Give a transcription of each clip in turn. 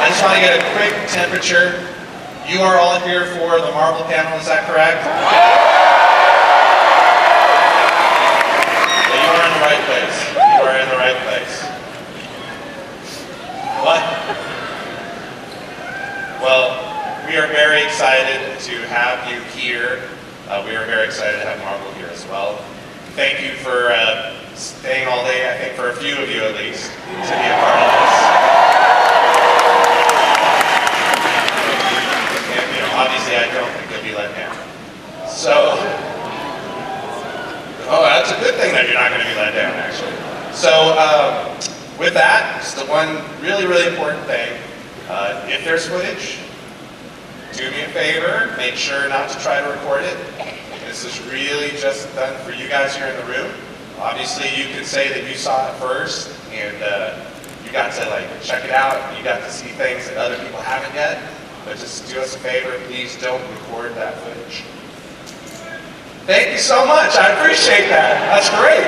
I just want to get a quick temperature. You are all here for the Marvel panel, is that correct? Yeah, you are in the right place. You are in the right place. What? Well, we are very excited to have you here. We are very excited to have Marvel here as well. Thank you for staying all day, I think for a few of you at least, to be a part of this. And obviously I don't think you'll be let down. So, that's a good thing that you're not going to be let down actually. So, with that, just the one really, really important thing, if there's footage, do me a favor, make sure not to try to record it. This is really just done for you guys here in the room. Obviously, you can say that you saw it first, and you got to check it out, and you got to see things that other people haven't yet. But just do us a favor, please don't record that footage. Thank you so much, I appreciate that. That's great.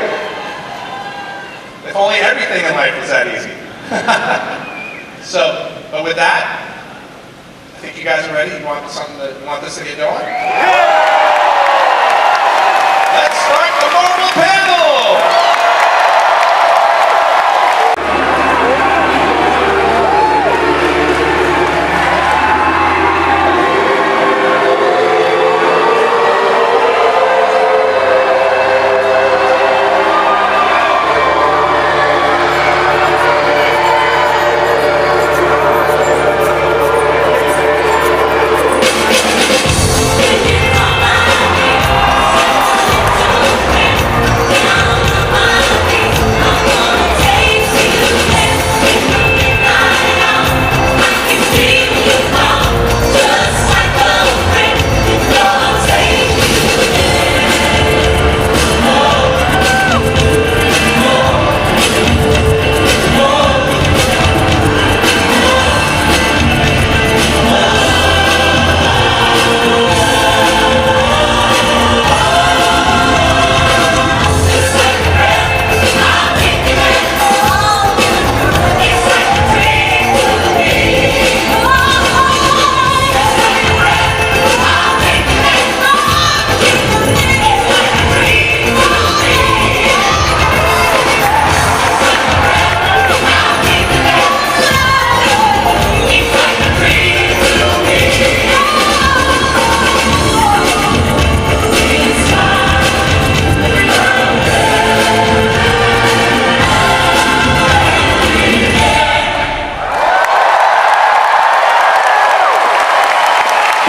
If only everything in life was that easy. But with that, I think you guys are ready. You want this to get going? Let's start the Marvel panel!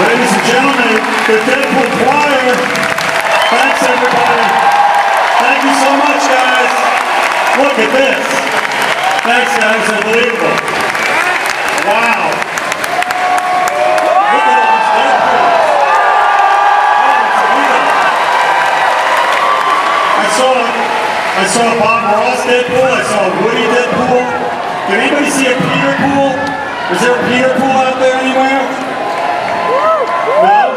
Ladies and gentlemen, the Deadpool Choir. Thanks, everybody. Thank you so much, guys. Look at this. Thanks, guys. Unbelievable. Wow. Look at all these Deadpools. I saw a Bob Ross Deadpool. I saw a Woody Deadpool. Did anybody see a Peter Pool? Is there a Peter Pool out there anywhere? No?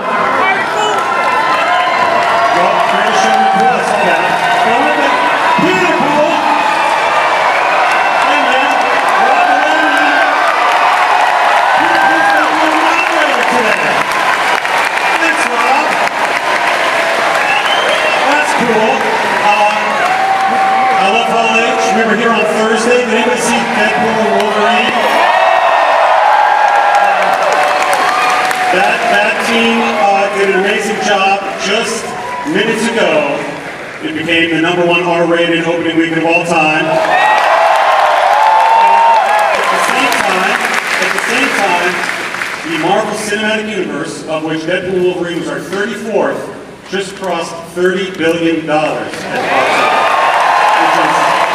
Well, pretty sure we could. I saw that. Now look at Peter Pool. Hey man, Rob Maloney. Peter Pool's going to be an operator today. Thanks, Rob. That's cool. I love Hall H. Remember here on Thursday, did anybody see Deadpool and Wolverine? That team did an amazing job. Just minutes ago, it became the #1 R-rated opening weekend of all time. At the same time, the Marvel Cinematic Universe, of which Deadpool and Wolverine was our 34th, just crossed $30 billion at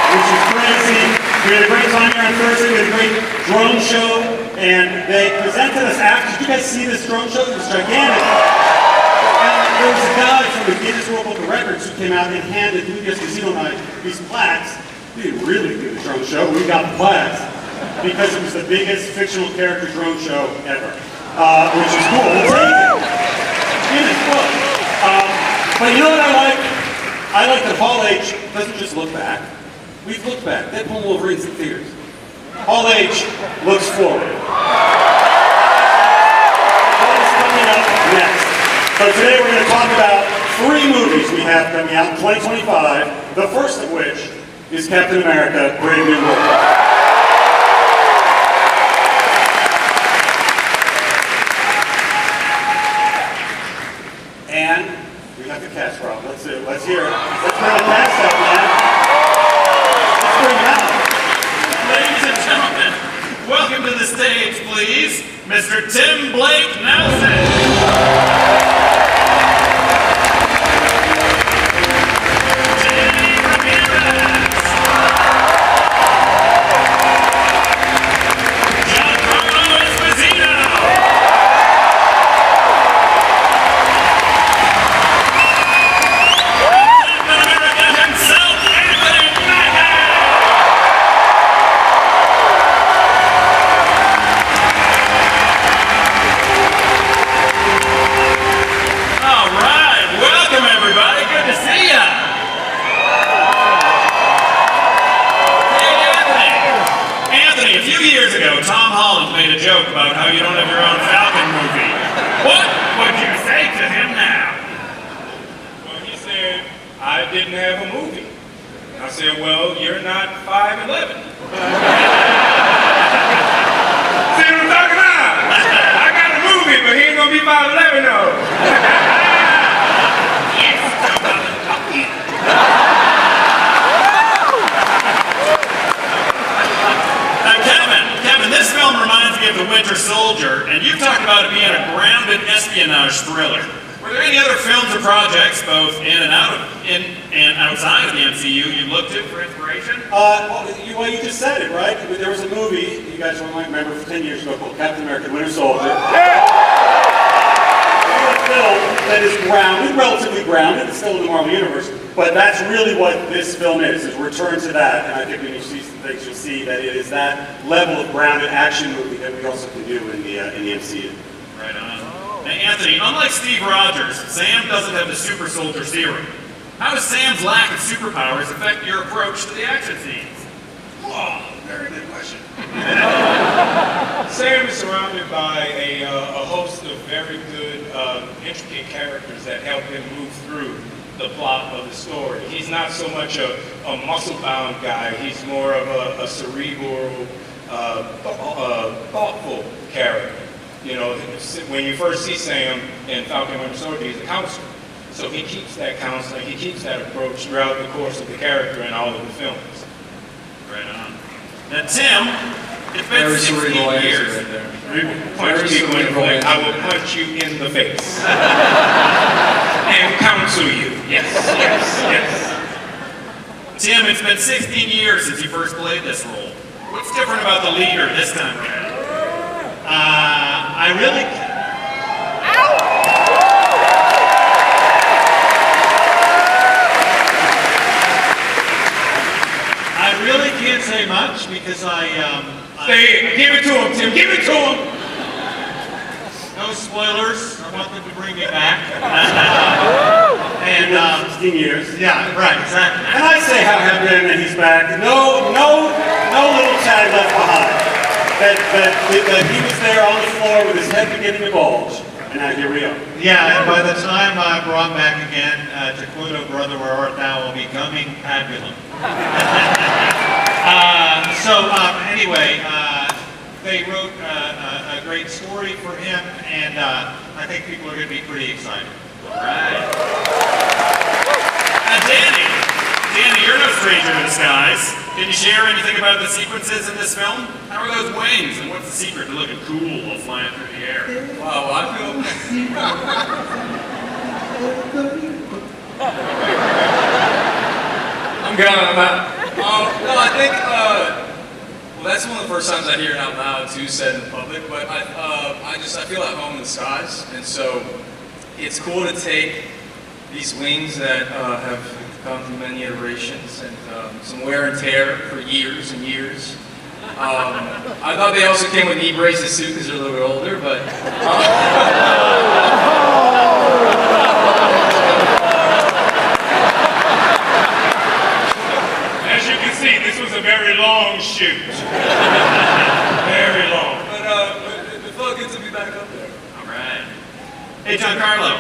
which is crazy. We had a great time here on Thursday. We had a great drone show, and they presented us after. Did you guys see this drone show? It was gigantic. And there was a guy from the Guinness World Book of Records who came out and handed Lucas Casino Night these plaques. We didn't really do the drone show. We got the plaques because it was the biggest fictional character drone show ever, which is cool. We'll take it. Guinness Book. But you know what I like? I like that Hall H doesn't just look back. We've looked back. Deadpool and Wolverine's in theaters. Hall H looks forward. So today we're going to talk about 3 movies we have coming out in 2025, the first of which is Captain America, Brave New World. And we have the cast, Rob. Let's hear it. Let's bring the cast up, man. Let's bring them out. Ladies and gentlemen, welcome to the stage, please, Mr. Tim Blake Nelson. About how you don't have your own Falcon movie. What would you say to him now? Well, he said, I didn't have a movie. I said, well, you're not 5'11". See what I'm talking about? I got a movie, but he ain't gonna be 5'11", though. Yes, Kevin, this film reminds me of The Winter Soldier, and you talked about it being a grounded espionage thriller. Were there any other films or projects, both in and outside of the MCU, you looked to for inspiration? Well, you just said it, right? There was a movie, you guys might remember, from 10 years ago called Captain America, Winter Soldier. A film that is grounded, relatively grounded, it's still in the Marvel Universe, but that's really what this film is a return to that, and I think when you see some things, you'll see that it is that level of grounded action movie that we also can do in the MCU. Right on. Now, Anthony, unlike Steve Rogers, Sam doesn't have the super soldier serum. How does Sam's lack of superpowers affect your approach to the action scenes? Oh, very good question. Sam is surrounded by a host of very good, intricate characters that help him move through the plot of the story. He's not so much a muscle-bound guy. He's more of a cerebral, thoughtful character. You know, when you first see Sam in Falcon Winter Soldier, he's a counselor. So he keeps that counseling, he keeps that approach throughout the course of the character in all of the films. Right on. Now, Tim, it's been 16 years. Punch people in the face. I will punch you in the face. And counsel you. Yes, yes, yes. Tim, it's been 16 years since you first played this role. What's different about the leader this time around? I really can't say much because Say it. Give it to him, Tim. Give it to him. no spoilers. I want them to bring me back. And 16 years. Yeah, right, exactly. And I say how happy I am that he's back. No little tag left behind. That he was there on the floor with his head beginning to bulge. And now here we are. Yeah, and by the time I'm brought back again, to quote "O Brother, Where Art Thou" will be coming fabulous. Anyway, they wrote a great story for him, and I think people are going to be pretty excited. All right. Danny, you're no stranger to the skies. Can you share anything about the sequences in this film? How are those wings, and what's the secret to looking cool while flying through the air? Wow, I feel... I'm going on that. No, I think, well, that's one of the first times I hear it out loud, too, said in public, but I feel at home in the skies, and so it's cool to take these wings that have gone through many iterations and some wear and tear for years and years. I thought they also came with knee braces too because they're a little bit older, but As you can see, this was a very long shoot. Very long. but it felt good to be back up there. All right. Hey, Giancarlo,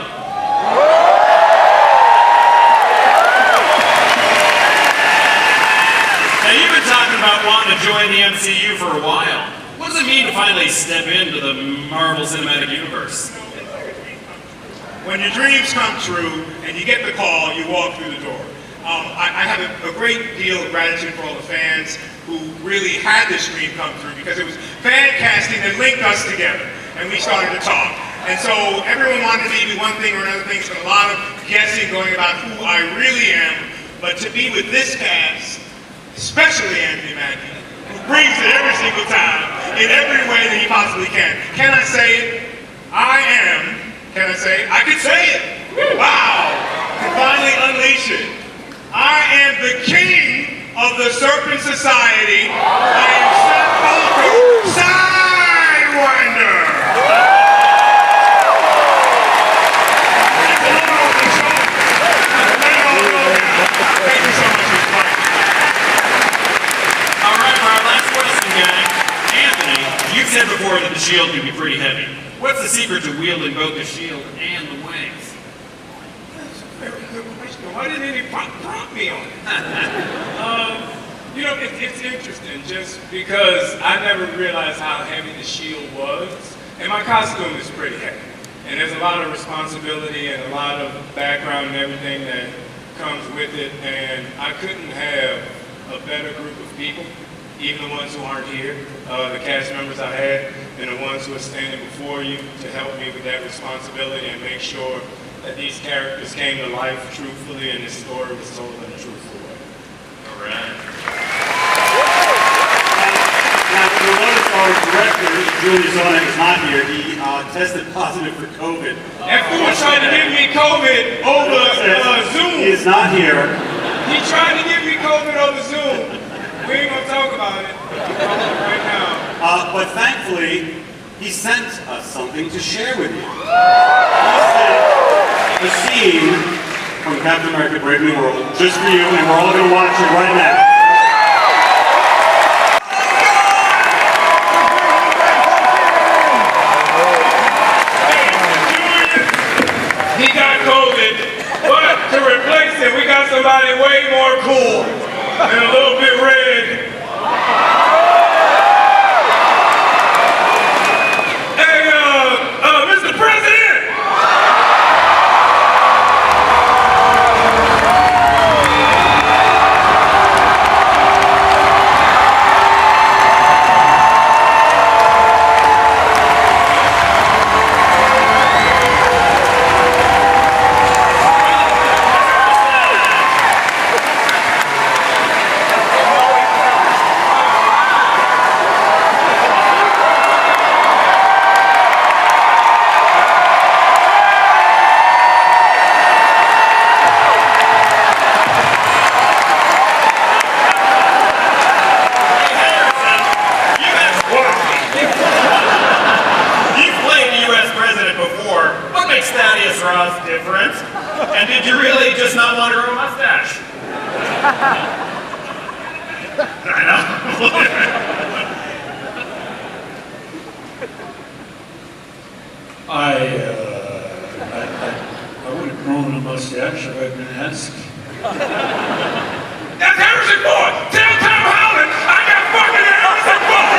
wanting to join the MCU for a while. What does it mean to finally step into the Marvel Cinematic Universe? When your dreams come true and you get the call, you walk through the door. I have a great deal of gratitude for all the fans who really had this dream come through, because it was fan casting that linked us together, and we started to talk. And so everyone wanted me to do one thing or another thing, so a lot of guessing going about who I really am. But to be with this cast, especially Anthony Mackie, who brings it every single time in every way that he possibly can. Can I say it? I am. Can I say it? I can say it. Wow. To finally unleash it. I am the king of the Serpent Society. I am Seth Falco, Sidewinder. Thank you so much for your time. All right, for our last question, gang. Anthony, you've said before that the shield can be pretty heavy. What's the secret to wielding both the shield and the wings? That's a very good question. Why didn't any prompt me on it? You know, it's interesting just because I never realized how heavy the shield was. And my costume is pretty heavy. And there's a lot of responsibility and a lot of background and everything that comes with it. And I couldn't have a better group of people, even the ones who aren't here, the cast members I had, and the ones who are standing before you to help me with that responsibility and make sure that these characters came to life truthfully and this story was told in a truthful way. All right. Now, you'll notice our director, Julie Zona, is not here. He tested positive for COVID. That fool tried to give me COVID over Zoom. He is not here. He tried to give me COVID over Zoom. We ain't gonna talk about it right now. But thankfully, he sent us something to share with you. He sent a scene from Captain America: Brave New World just for you, and we're all going to watch it right now. He got COVID, but to replace him, we got somebody way more cool and a little bit red. Hey, Mr. President! Different. And did you really just not want to grow a mustache? I know. I would have grown a mustache if I'd been asked. That's Harrison Ford! Tell Tom Holland I got fucking Harrison Ford!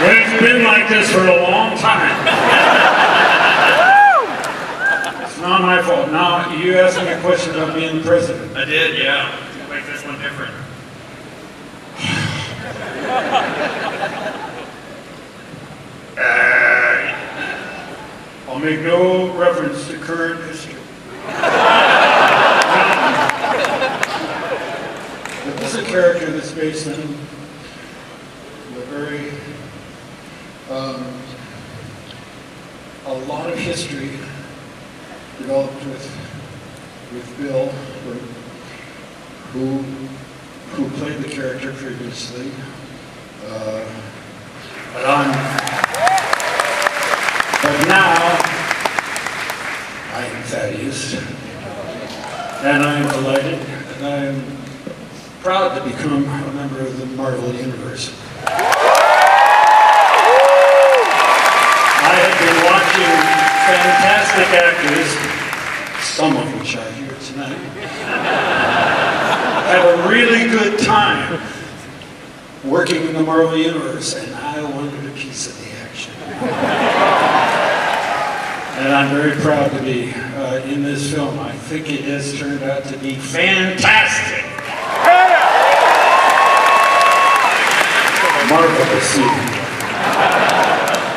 It's been like this for a long time. It's not my fault. Now, you asked me a question about being president. I did, yeah. What makes this one different? I'll make no reference to current history. But this is a character that's based on a very, a lot of history developed with Bill, who played the character previously. But now, I am Thaddeus, and I am delighted, and I am proud to become a member of the Marvel Universe. fantastic actors, some of which are here tonight, have a really good time working in the Marvel Universe, and I wanted a piece of the action. And I'm very proud to be in this film. I think it has turned out to be fantastic. Marvelous.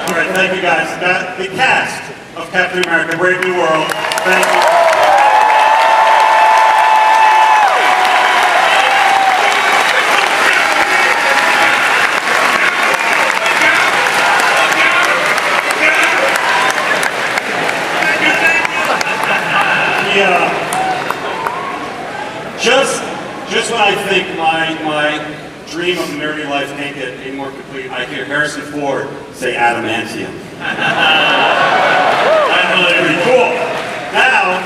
All right, thank you guys. The cast of Captain America: Brave New World. Thank you. Just when I think my dream of a nerdy life can't get any more complete, I hear Harrison Ford say adamantium. That's really pretty cool. Now,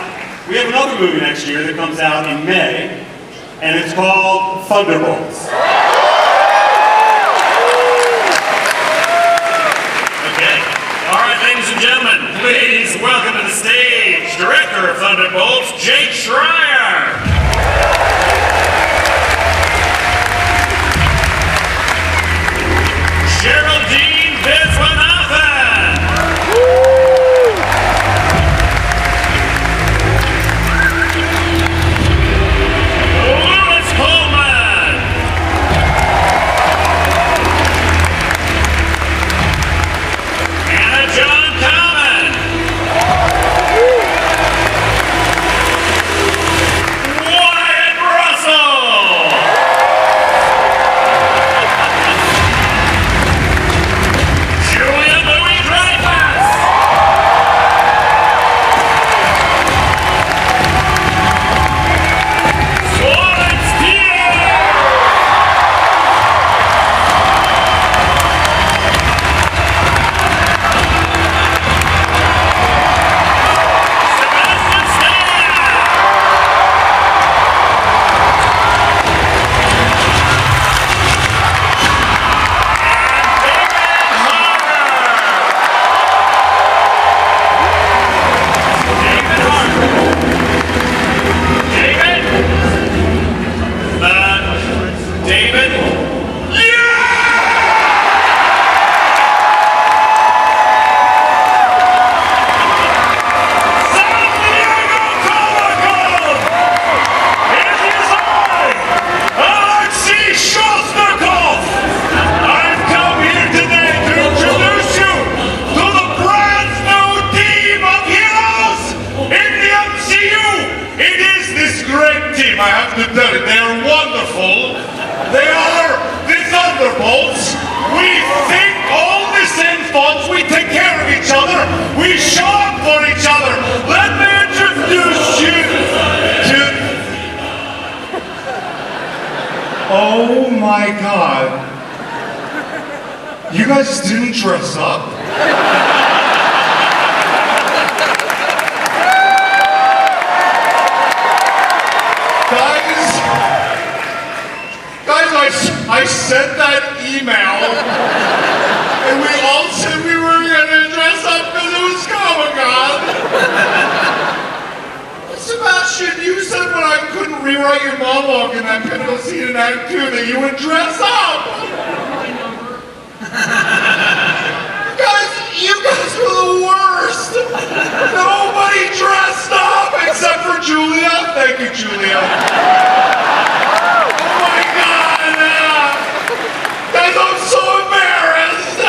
we have another movie next year that comes out in May, and it's called Thunderbolts. Okay. All right, ladies and gentlemen, please welcome to the stage Director of Thunderbolts, Jake Schreier. Geraldine Viswanathan. Louis Pullman. Anna John Common. Wyatt Russell. Julia Louis-Dreyfus. Florence Pugh. Sebastian Stan. David? I've come here today to introduce you to the brand new team of heroes in the MCU. It is this great team, I have to tell you. They are wonderful. They are the Thunderbolts. We think all the same thoughts. We take care of each other. We show up for each other. Let me introduce you to... Oh my God. You guys didn't dress up? Guys, I sent that email, and we all said we were gonna dress up because it was Comic-Con. Sebastian, you said when I couldn't rewrite your monologue in that pivotal scene in Act 2 that you would dress up. You guys were the worst. Nobody dressed up except for Julia. Thank you, Julia. Oh my God. Guys, I'm so embarrassed.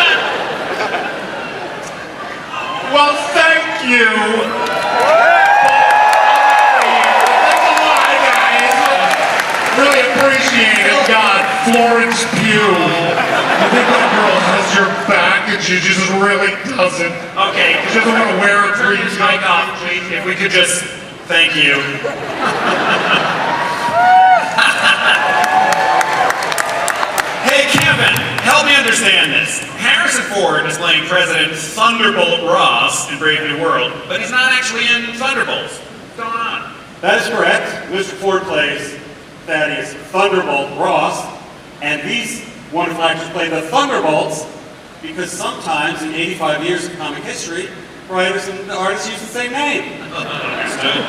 Well, thank you. Thanks a lot, guys. Really appreciate it. God, Florence Pugh. I think that girl has your back and she just really doesn't. Okay. She doesn't want to wear a green Mic off, please. If we could just thank you. Hey, Kevin, help me understand this. Harrison Ford is playing President Thunderbolt Ross in Brave New World, but he's not actually in Thunderbolts. What's going on? That is correct. Mr. Ford plays Thaddeus Thunderbolt Ross, and these wonderful actors play the Thunderbolts because sometimes in 85 years of comic history, writers and the artists use the same name. Understood.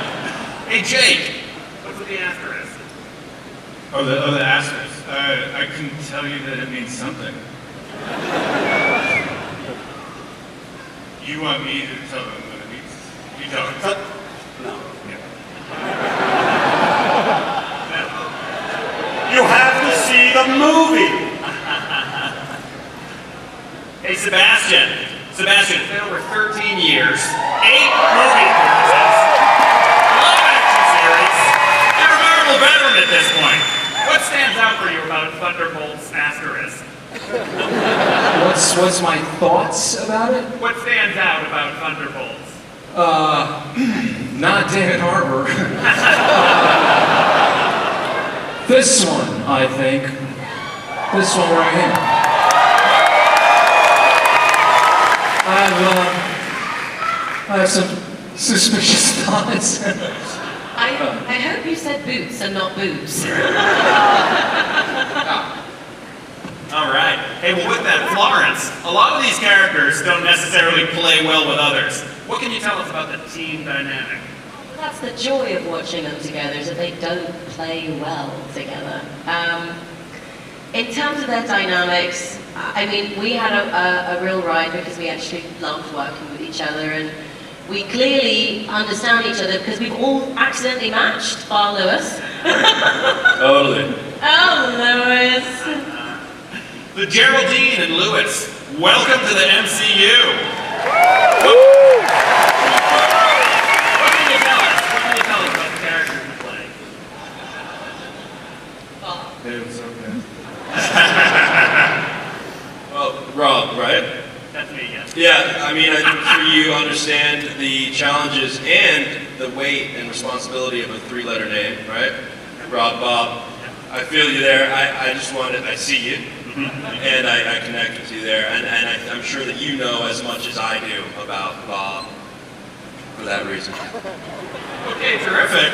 Hey, Jake, what's with the asterisk? Oh, the asterisk. I can tell you that it means something. You want me to tell them what it means? You don't. No. You have to see the movie. Hey, Sebastian. Sebastian, it's been over 13 years, 8 movie appearances, live action series. You're a Marvel veteran at this point. What stands out for you about Thunderbolts Asterisk? What's my thoughts about it? What stands out about Thunderbolts? Not David Harbour. This one, I think. This one right here. I have some suspicious thoughts. I hope you said boots and not boobs. All right. Hey, well, with that, Florence, a lot of these characters don't necessarily play well with others. What can you tell us about the team dynamic? That's the joy of watching them together, is that they don't play well together. In terms of their dynamics, I mean, we had a real ride because we actually loved working with each other, and we clearly understand each other because we've all accidentally matched, bar Lewis. Totally. Oh, Lewis. The Geraldine and Lewis, welcome to the MCU. What can you tell us? What can you tell us about the characters you play? Hey, what's up, man? Well, Rob, right? That's me, yes. Yeah, I mean, I'm sure you understand the challenges and the weight and responsibility of a 3-letter name, right? Rob, Bob. I feel you there. I see you, and I connect with you there, and I'm sure that you know as much as I do about Bob for that reason. Okay, terrific.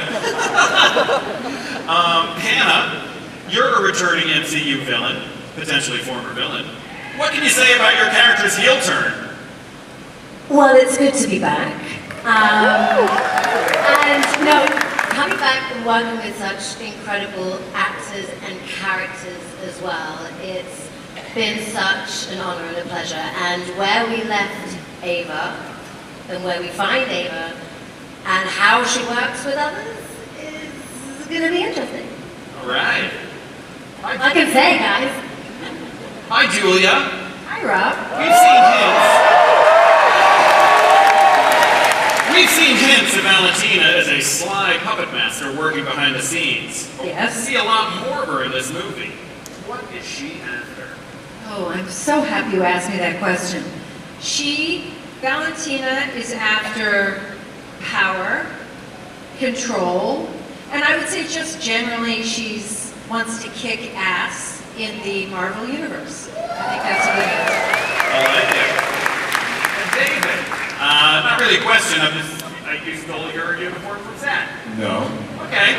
Hannah, you're a returning MCU villain, potentially former villain. What can you say about your character's heel turn? Well, it's good to be back. And no, coming back and working with such incredible actors and characters as well, it's been such an honor and a pleasure. And where we left Ava, and where we find Ava, and how she works with others is going to be interesting. All right. I can say, guys. Hi, Julia. Hi, Rob. We've seen hints of Valentina as a sly puppet master working behind the scenes. Yes. We see a lot more of her in this movie. What is she after? Oh, I'm so happy you asked me that question. Valentina is after power, control, and I would say just generally wants to kick ass in the Marvel Universe. I think that's a good answer. I like it. And David, not really a question, you stole your uniform from Zach. No. Okay.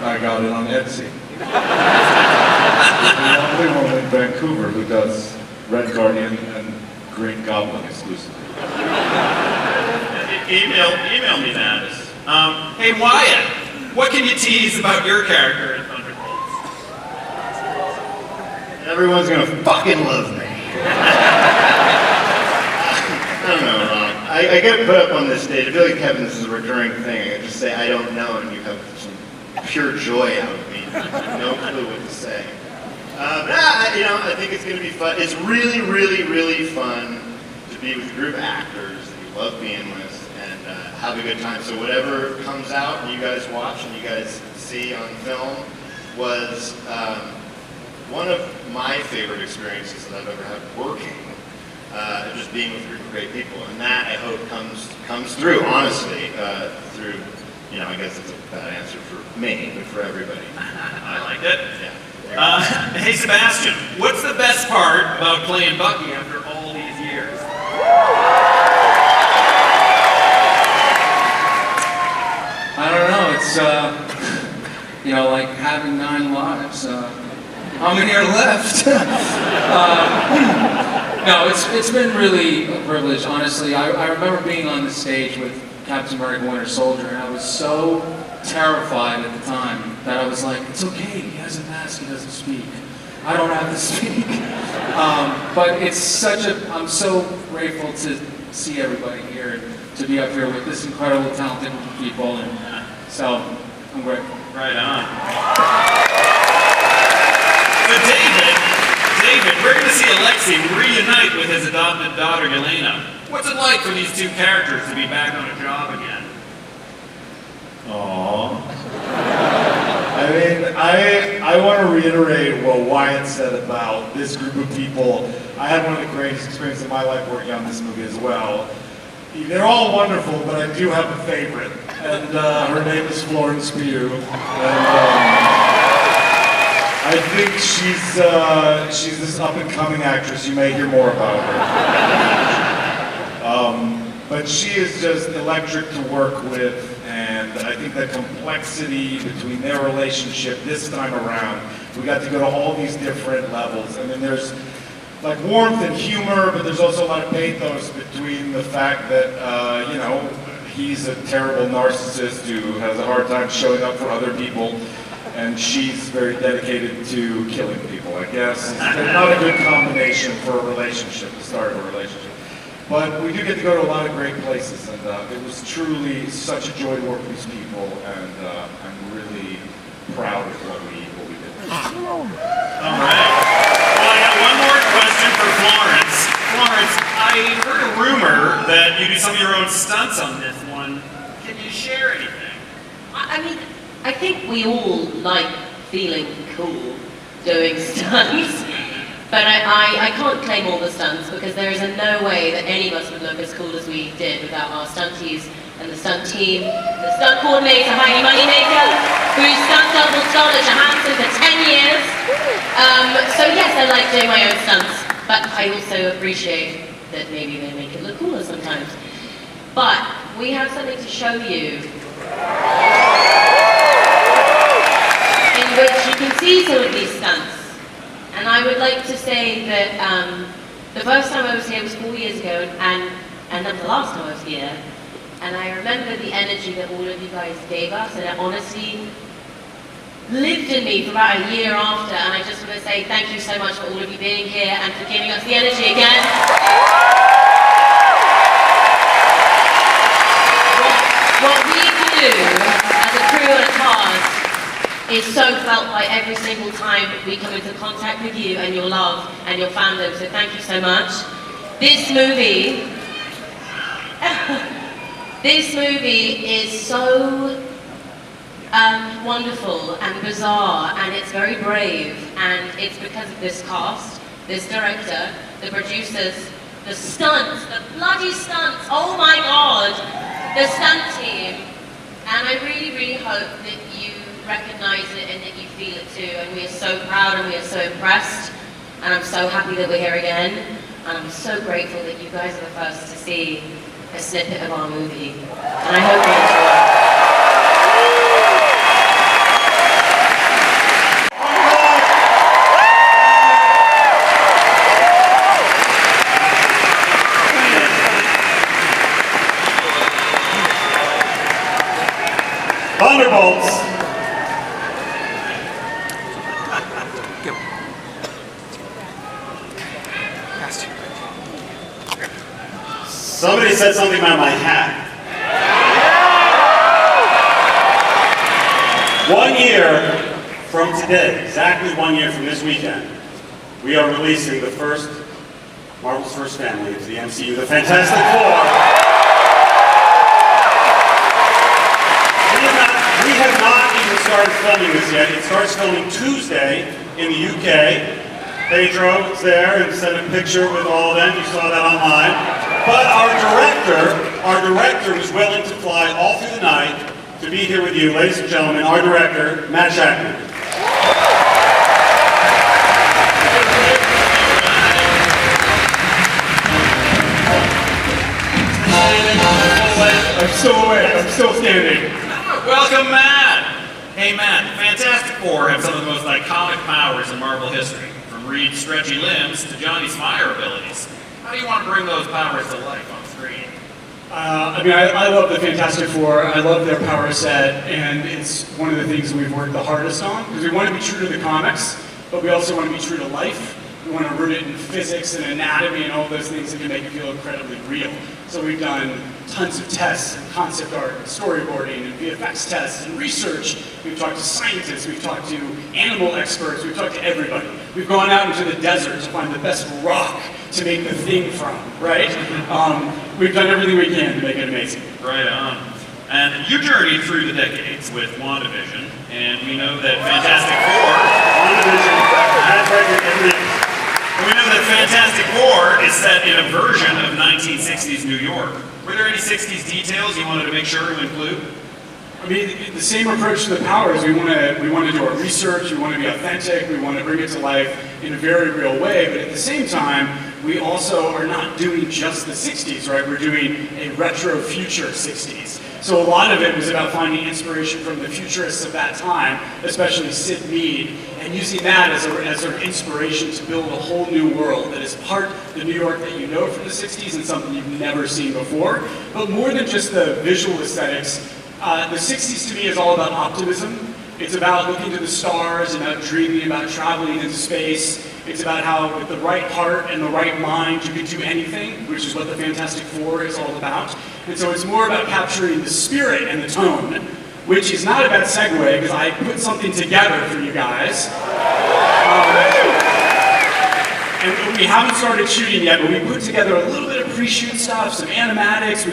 I got it on Etsy. The only one in Vancouver who does Red Guardian and Green Goblin exclusively. Email me that. Hey Wyatt, what can you tease about your character in Thunderbolts? Everyone's gonna fucking love me. I don't know, Rob. I get put up on this stage. I feel like, Kevin, this is a recurring thing. I just say I don't know, and you have some pure joy out of me. No clue what to say. I think it's gonna be fun. It's really, really, really fun to be with a group of actors that you love being with and have a good time. So whatever comes out and you guys watch and you guys see on film was one of my favorite experiences that I've ever had working. Just being with a group of great people, and that I hope comes through. Honestly, through I guess it's a bad answer for me, but for everybody. I liked it. Yeah. Hey Sebastian, what's the best part about playing Bucky after all these years? I don't know, it's, like having 9 lives. How many are left? No, it's been really a privilege, honestly. I remember being on the stage with Captain America Winter Soldier, and I was so terrified at the time that I was like, it's okay, he has a mask, he doesn't speak. I don't have to speak. But it's such a, I'm so grateful to see everybody here, to be up here with this incredible, talented group of people, and so I'm grateful. Right on. So David, we're going to see Alexei reunite with his adopted daughter, Yelena. What's it like for these two characters to be back on a job again? Aww. I mean, I want to reiterate what Wyatt said about this group of people. I had one of the greatest experiences of my life working on this movie as well. They're all wonderful, but I do have a favorite, and her name is Florence Pugh. And I think she's this up-and-coming actress. You may hear more about her. But she is just electric to work with. And I think the complexity between their relationship this time around, we got to go to all these different levels. I mean, there's like warmth and humor, but there's also a lot of pathos between the fact that, you know, he's a terrible narcissist who has a hard time showing up for other people, and she's very dedicated to killing people, I guess. It's not a good combination for a relationship, the start of a relationship. But we do get to go to a lot of great places, and it was truly such a joy to work with these people, and I'm really proud of what we did. All right. Well, I got one more question for Florence. Florence, I heard a rumor that you do some of your own stunts on this one. Can you share anything? I mean, I think we all like feeling cool doing stunts. But I can't claim all the stunts because there is no way that any of us would look as cool as we did without our stunties and the stunt team, the stunt coordinator, Heidi Moneymaker, who's stunt double Scarlett Johansson for 10 years. So yes, I like doing my own stunts, but I also appreciate that maybe they make it look cooler sometimes. But we have something to show you in which you can see some of these stunts. And I would like to say that the first time I was here was 4 years ago, and then the last time I was here. And I remember the energy that all of you guys gave us, and it honestly lived in me for about a year after. And I just want to say thank you so much for all of you being here and for giving us the energy again. What we do as a crew and a cast is so felt by every single time we come into contact with you and your love and your fandom, so thank you so much. This movie is so wonderful and bizarre, and it's very brave, and it's because of this cast, this director, the producers, the stunts, the bloody stunts, oh my god, the stunt team, and I really, really hope that you recognize it and that you feel it too, and we are so proud and we are so impressed, and I'm so happy that we're here again, and I'm so grateful that you guys are the first to see a snippet of our movie, and I hope you enjoy. Thunderbolts. Somebody said something about my hat. 1 year from today, exactly 1 year from this weekend, we are releasing the first, Marvel's first family into the MCU, the Fantastic Four. We have not even started filming this yet. It starts filming Tuesday in the UK. Pedro was there and sent a picture with all of them. You saw that online. But our director was willing to fly all through the night to be here with you, ladies and gentlemen, our director, Matt Shackman. I'm still awake. I'm still standing. Welcome, Matt! Hey, Matt, the Fantastic Four have some of the most iconic powers in Marvel history. From Reed's stretchy limbs to Johnny's fire abilities. How do you want to bring those powers to life on screen? I love the Fantastic Four. I love their power set, and it's one of the things we've worked the hardest on, because we want to be true to the comics, but we also want to be true to life. We want to root it in physics and anatomy and all those things that can make it feel incredibly real. So we've done tons of tests and concept art and storyboarding and VFX tests and research. We've talked to scientists, we've talked to animal experts, we've talked to everybody. We've gone out into the desert to find the best rock to make the thing from, right? We've done everything we can to make it amazing. Right on. And you journeyed through the decades with WandaVision, and we know that Fantastic Four... WandaVision, that's right, we know that Fantastic Four is set in a version of 1960s New York. Were there any 60s details you wanted to make sure to include? I mean, the same approach to the powers. We want to do our research, we want to be authentic, we want to bring it to life in a very real way, but at the same time, we also are not doing just the 60s, right? We're doing a retro future 60s. So a lot of it was about finding inspiration from the futurists of that time, especially Sid Mead, and using that as an inspiration to build a whole new world that is part the New York that you know from the 60s and something you've never seen before. But more than just the visual aesthetics, the 60s to me is all about optimism. It's about looking to the stars, about dreaming, about traveling into space. It's about how with the right heart and the right mind you can do anything, which is what the Fantastic Four is all about. And so it's more about capturing the spirit and the tone, which is not a bad segue because I put something together for you guys. And we haven't started shooting yet, but we put together a little bit of pre-shoot stuff, some animatics.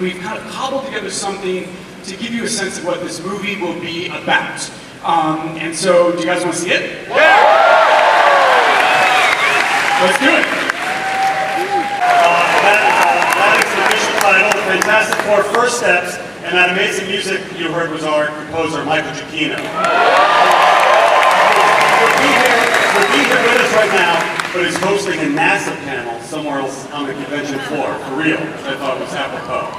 We've kind of cobbled together something to give you a sense of what this movie will be about. And so, do you guys want to see it? Yeah! Let's do it. That is the official title, The Fantastic Four First Steps, and that amazing music you heard was our composer, Michael Giacchino. He'll be here with us right now, but he's hosting a NASA panel somewhere else on the convention floor, for real, which I thought was apropos.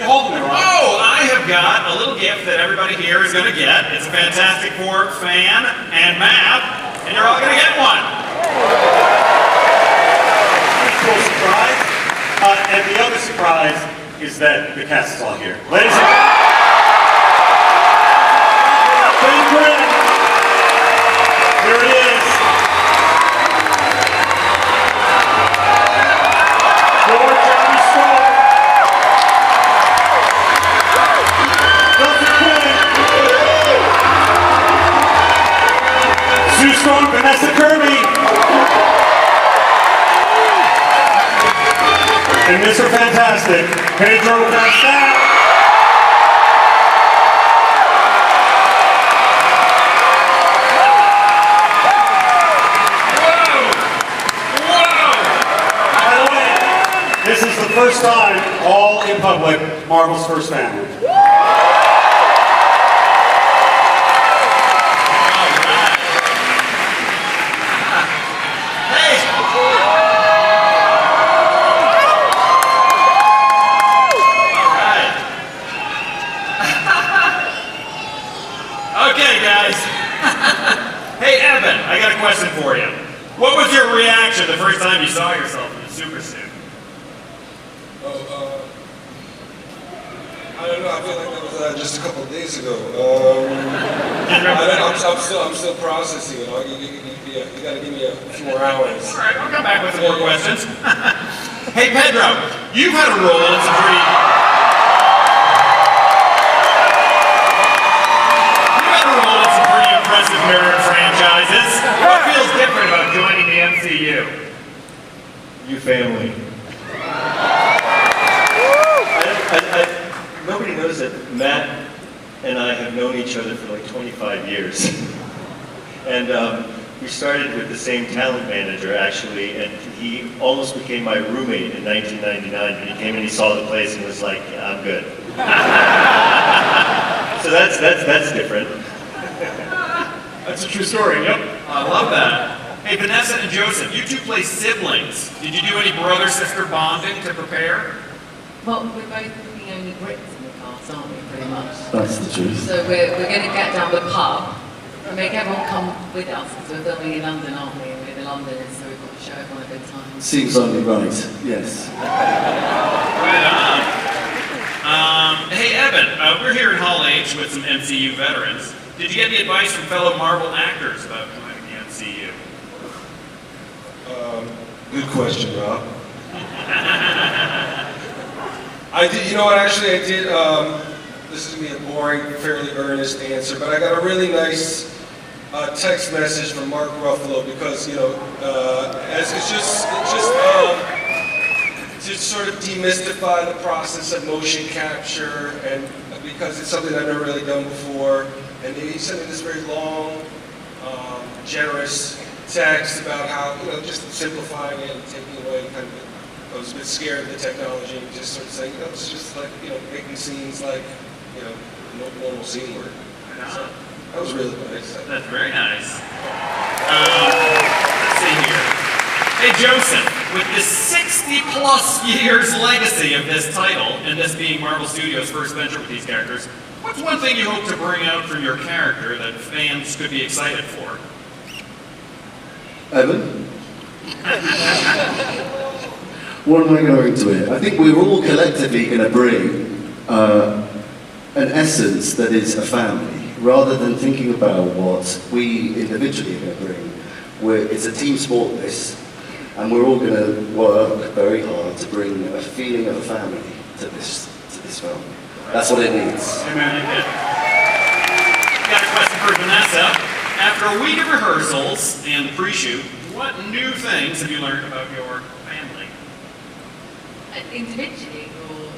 Oh, I have got a little gift that everybody here is going to get. It's a Fantastic Four fan and map, and you're all going to get one. Cool surprise. And the other surprise is that the cast is all here. Ladies and gentlemen, here it is. George Johnny Storm. Sue Storm, Vanessa Kirby. And Mr. Fantastic, Pedro Pascal. By the way, this is the first time, all in public, Marvel's first family. Hey, Evan, I got a question for you. What was your reaction the first time you saw yourself in the super suit? I don't know. I feel like that was just a couple of days ago. I'm still processing it. You got to give me a few more hours. All right, I'll come back with some more questions. Hey, Pedro, you've had a role in some pretty... impressive nerd franchises. What feels different about joining the MCU? You family. Nobody knows that Matt and I have known each other for like 25 years. And we started with the same talent manager, actually, and he almost became my roommate in 1999. But he came and he saw the place and was like, yeah, I'm good. So that's different. That's a true story, yep. I love that. Hey, Vanessa and Joseph, you two play siblings. Did you do any brother-sister bonding to prepare? Well, we're both the only Brits in the cast, aren't we, pretty much? That's the truth. So we're going to get down the pub, make everyone come with us, because we're filming in London, aren't we? And we're in London, so we've got to show everyone a good time. Seems only right, yes. Right on. Hey, Evan, we're here in Hall H with some MCU veterans. Did you get any advice from fellow Marvel actors about joining the MCU? Good question, Rob. I did, you know what, actually I did, this is going to be a boring, fairly earnest answer, but I got a really nice text message from Mark Ruffalo because, you know, as it's just to sort of demystify the process of motion capture, and because it's something I've never really done before, and he sent me this very long, generous text about how, you know, just simplifying it and taking away kind of, I was a bit scared of the technology and just sort of saying, you know, it's just like, you know, making scenes like, you know, normal scene work. So, that was really nice. That's very nice. Let's see here. Hey, Joseph, with the 60-plus years legacy of this title, and this being Marvel Studios' first venture with these characters, what's one thing you hope to bring out from your character that fans could be excited for? Evan? What am I going to it? I think we're all collectively going to bring an essence that is a family, rather than thinking about what we individually are going to bring. It's a team sport, this, and we're all going to work very hard to bring a feeling of a family to this film. That's what it needs. Amen. Got a question for Vanessa. After a week of rehearsals and pre-shoot, what new things have you learned about your family? Individually or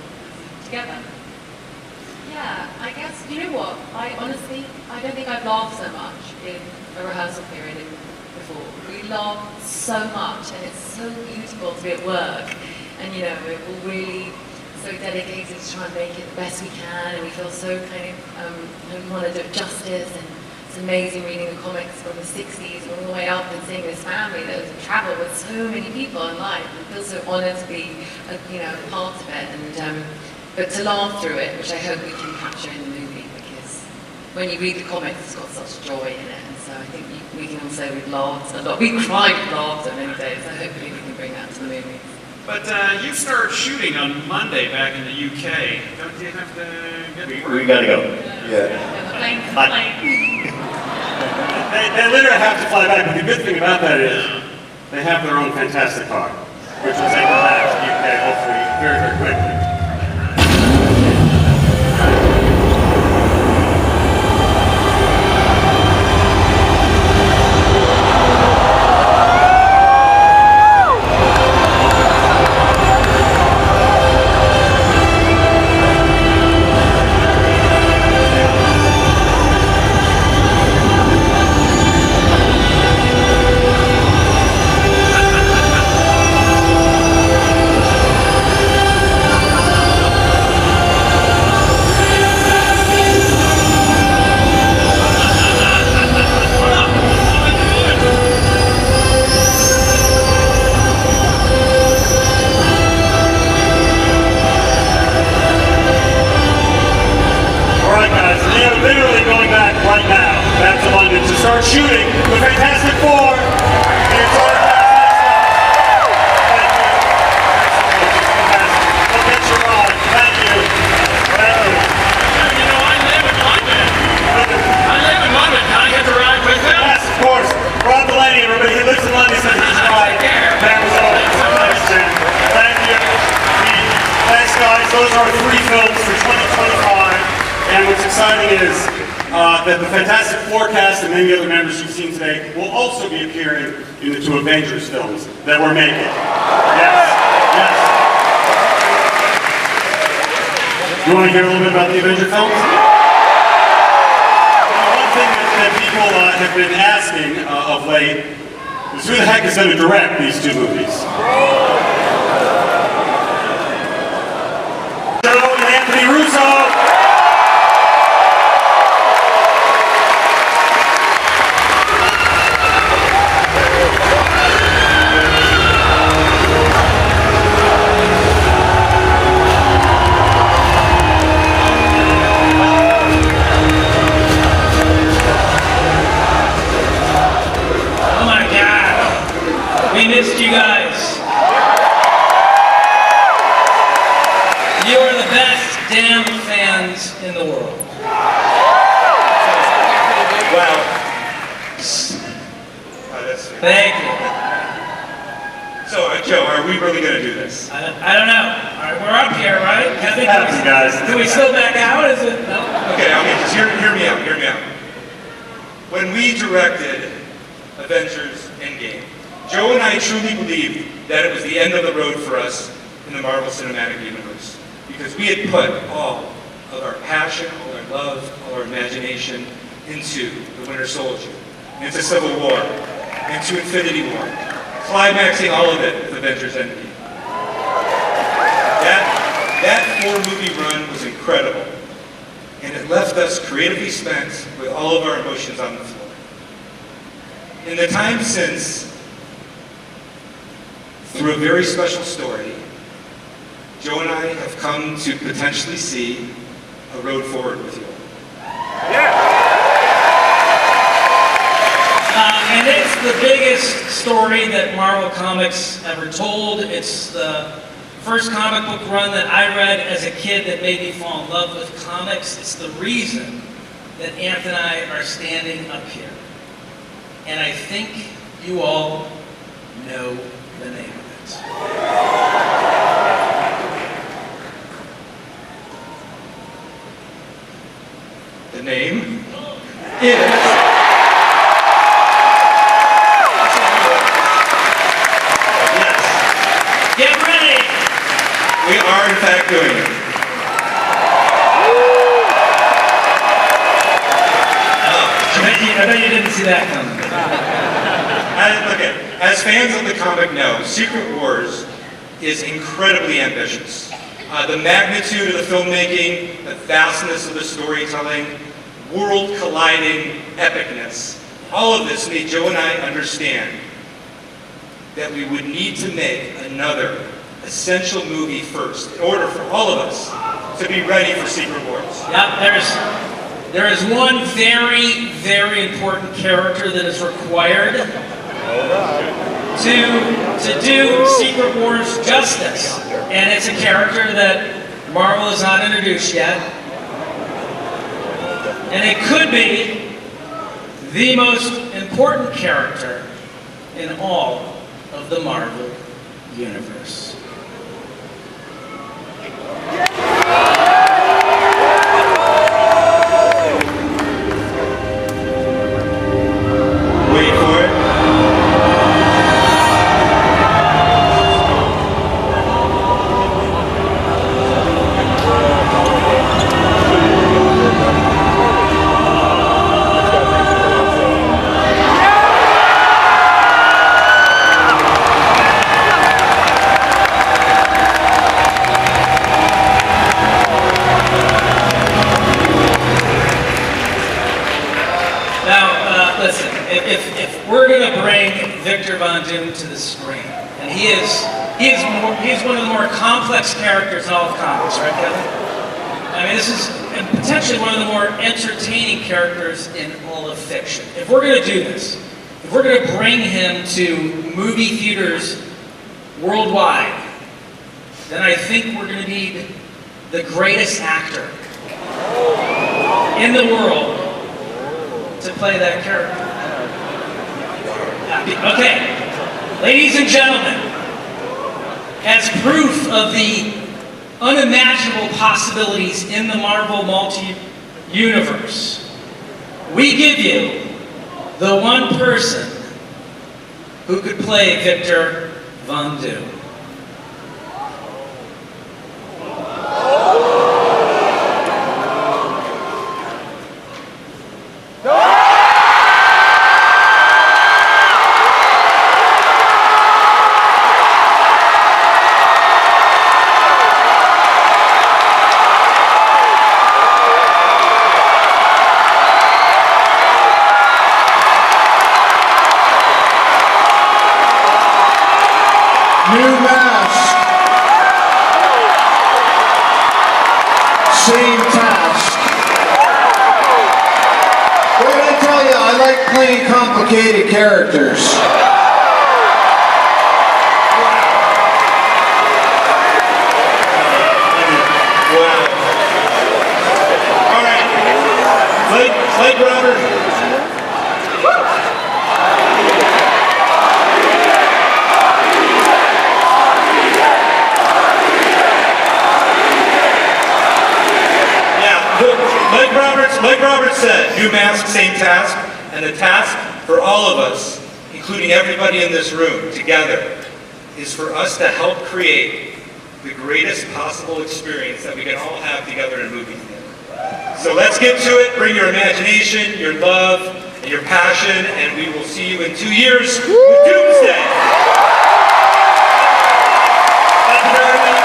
together? Yeah, I guess, you know what? I honestly don't think I've laughed so much in a rehearsal period before. We laugh so much, and it's so beautiful to be at work. And you know, we're all really so dedicated to try and make it the best we can, and we feel so kind of, we want to do it justice. And it's amazing reading the comics from the 60s all the way up and seeing this family that has traveled with so many people in life. I feel so honored to be, you know, part of it, and but to laugh through it, which I hope we can capture in the movie, because when you read the comics, it's got such joy in it, and so I think we can all say we've laughed a lot. We cried with laughter many days, so hopefully we can bring that to the movie. But you start shooting on Monday back in the UK. Don't you have to get to work? We gotta go. Yeah. They literally have to fly back, but the good thing about that is they have their own fantastic car, which will take them back to the UK hopefully very, very quickly. Start shooting the Fantastic Four. The entire We'll get you on. Thank you. Thank you. You know, I live in London. Can I get to ride with him? Yes, of course. Rob Delaney, everybody. He lives in London, so he's right. That was all. Nice, Jim. Thank you. Thanks, guys. Those are 3 films for 2025. And what's exciting is that the Fantastic Four cast and many other members you've seen today will also be appearing in the 2 Avengers films that we're making. Yes, yes. You want to hear a little bit about the Avenger films? One thing that people have been asking of late is who the heck is going to direct these 2 movies? Joe and Anthony Russo. damn fans in the world. Wow. Thank you. So, Joe, are we really going to do this? I don't know. All right, we're up here, right? I think Happens, guys. Can we still back out? Is it? No? Okay, just hear me out. When we directed Avengers Endgame, Joe and I truly believed that it was the end of the road for us in the Marvel Cinematic Universe. Because we had put all of our passion, all our love, all our imagination into the Winter Soldier, into Civil War, into Infinity War, climaxing all of it with Avengers Endgame. That four-movie run was incredible, and it left us creatively spent with all of our emotions on the floor. In the time since, through a very special story, Joe and I have come to potentially see a road forward with you. And it's the biggest story that Marvel Comics ever told. It's the first comic book run that I read as a kid that made me fall in love with comics. It's the reason that Anthony and I are standing up here. And I think you all know the name of it. The name is... Get ready! We are in fact doing it. I bet you didn't see that coming. As fans of the comic know, Secret Wars is incredibly ambitious. The magnitude of the filmmaking, the vastness of the storytelling, world-colliding epicness, all of this made Joe and I understand that we would need to make another essential movie first in order for all of us to be ready for Secret Wars. Yep, there is one very, very important character that is required to do Secret Wars justice. And it's a character that Marvel has not introduced yet. And it could be the most important character in all of the Marvel Universe. Wait for it. If we're going to bring Victor Von Doom to the screen, and he is one of the more complex characters in all of comics, right, Kevin? I mean, this is potentially one of the more entertaining characters in all of fiction. If we're going to do this, if we're going to bring him to movie theaters worldwide, then I think we're going to need the greatest actor in the world to play that character. Okay, ladies and gentlemen, as proof of the unimaginable possibilities in the Marvel multi-universe, we give you the one person who could play Victor Von Doom. New mask. Same task. What did I tell you? I like playing complicated characters. Wow. Blake Roberts. Blake Roberts said, new mask, same task, and the task for all of us, including everybody in this room, together, is for us to help create the greatest possible experience that we can all have together in a movie theater. So let's get to it, bring your imagination, your love, and your passion, and we will see you in 2 years with Doomsday. Thank you very much.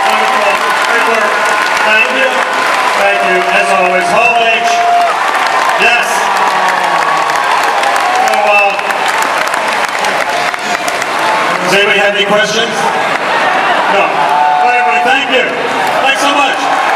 Wonderful. Great work. Thank you. Thank you. As always, Hall H. Yes. So, does anybody have any questions? No. All right, everybody, thank you. Thanks so much.